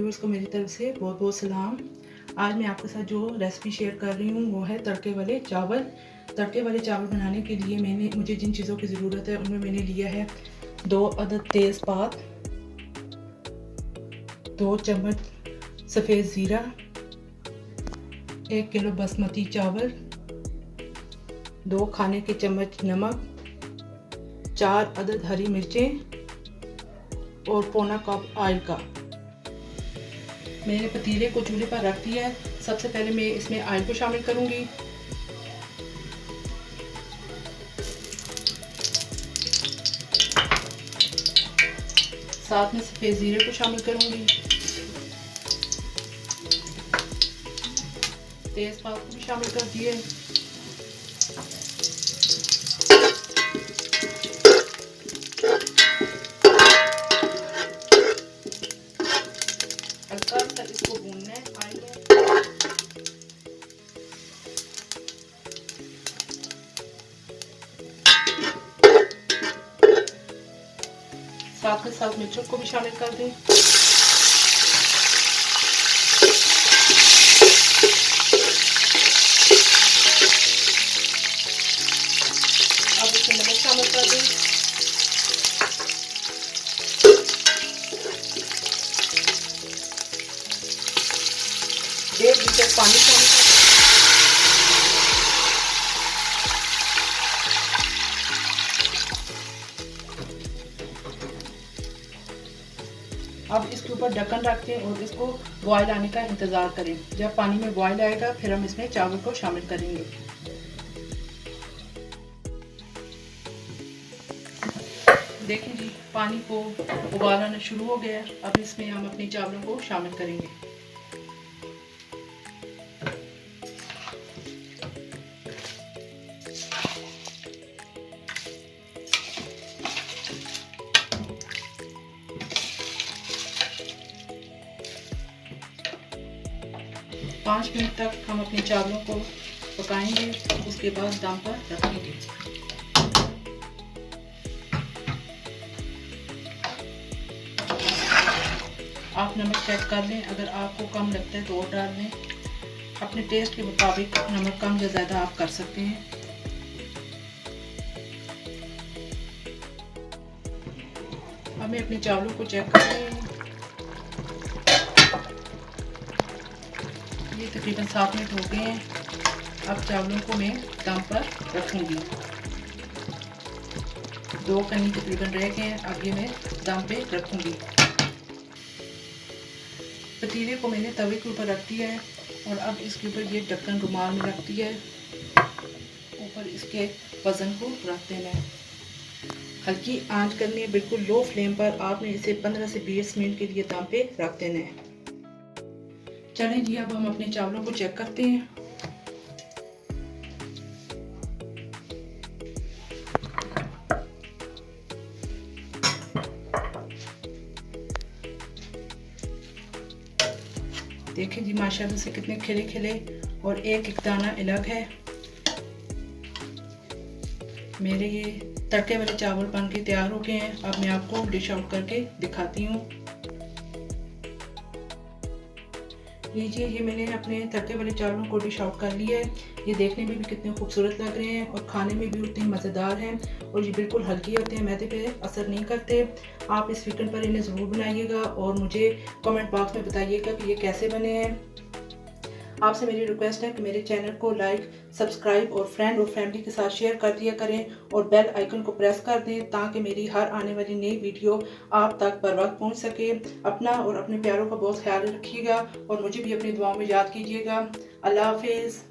Viewers को मेरी तरफ से बहुत बहुत सलाम। आज मैं आपके साथ जो रेसिपी शेयर कर रही हूँ वो है तड़के वाले चावल। तड़के वाले चावल बनाने के लिए मुझे जिन चीज़ों की ज़रूरत है उनमें मैंने लिया है 2 अदद तेज़पात, 2 चम्मच सफ़ेद ज़ीरा, 1 किलो बासमती चावल, 2 खाने के चम्मच नमक, 4 अदद हरी मिर्चें और पौना कप ऑयल का। मैंने पतीले को चूल्हे पर रख दिया है। सबसे पहले मैं इसमें ऑयल को शामिल करूंगी। साथ में सफ़ेद ज़ीरे को शामिल करूंगी, तेज़पात को भी शामिल कर दिए। हल्का सा इसको भूनना है ऑयल में। साथ मिर्चों को भी शामिल कर दें। अब इसमें नमक शामिल कर दें। 1.5 लीटर पानी शामिल कर दें। अब इसके ऊपर ढक्कन रख दें और इसको बॉयल आने का इंतज़ार करें। जब पानी में बॉयल आएगा फिर हम इसमें चावल को शामिल करेंगे। देखें जी, पानी को उबाल आना शुरू हो गया। अब इसमें हम अपने चावलों को शामिल करेंगे। पाँच मिनट तक हम अपने चावलों को पकाएंगे, उसके बाद दम पर रखेंगे। आप नमक चेक कर लें, अगर आपको कम लगता है तो और डाल लें। अपने टेस्ट के मुताबिक नमक कम या ज़्यादा आप कर सकते हैं। अब मैं अपने चावलों को चेक कर रही हूँ। ये तकरीबन 7 मिनट हो गए हैं। अब चावलों को मैं दम पर रखूँगी। 2 कनी तकरीबन रह गए हैं। अब ये मैं दम पे रखूँगी। पतीले को मैंने तवे के ऊपर रख दिया है और अब इसके ऊपर ये ढक्कन रुमाल में रख दिया है। ऊपर इसके वज़न को रख देना है। हल्की आंच करनी है, बिल्कुल लो फ्लेम पर आपने इसे 15 से 20 मिनट के लिए दम पे रख देना है। चलें जी, अब हम अपने चावलों को चेक करते हैं। देखें जी, माशाल्लाह से कितने खिले खिले और एक एक दाना अलग है। मेरे ये तड़के वाले चावल बन के तैयार हो गए हैं। अब मैं आपको डिश आउट करके दिखाती हूँ। लीजिए, ये मैंने अपने तड़के वाले चावलों को डिश आउट कर लिया है। ये देखने में भी कितने खूबसूरत लग रहे हैं और खाने में भी उतने मज़ेदार हैं और ये बिल्कुल हल्के होते हैं, मैदे पे असर नहीं करते। आप इस वीकेंड पर इन्हें ज़रूर बनाइएगा और मुझे कमेंट बॉक्स में बताइएगा कि ये कैसे बने हैं। आपसे मेरी रिक्वेस्ट है कि मेरे चैनल को लाइक, सब्सक्राइब और फ्रेंड और फैमिली के साथ शेयर कर दिया करें और बेल आइकन को प्रेस कर दें ताकि मेरी हर आने वाली नई वीडियो आप तक बर वक्त पहुँच सके। अपना और अपने प्यारों का बहुत ख्याल रखिएगा और मुझे भी अपनी दुआओं में याद कीजिएगा। अल्लाह हाफिज़।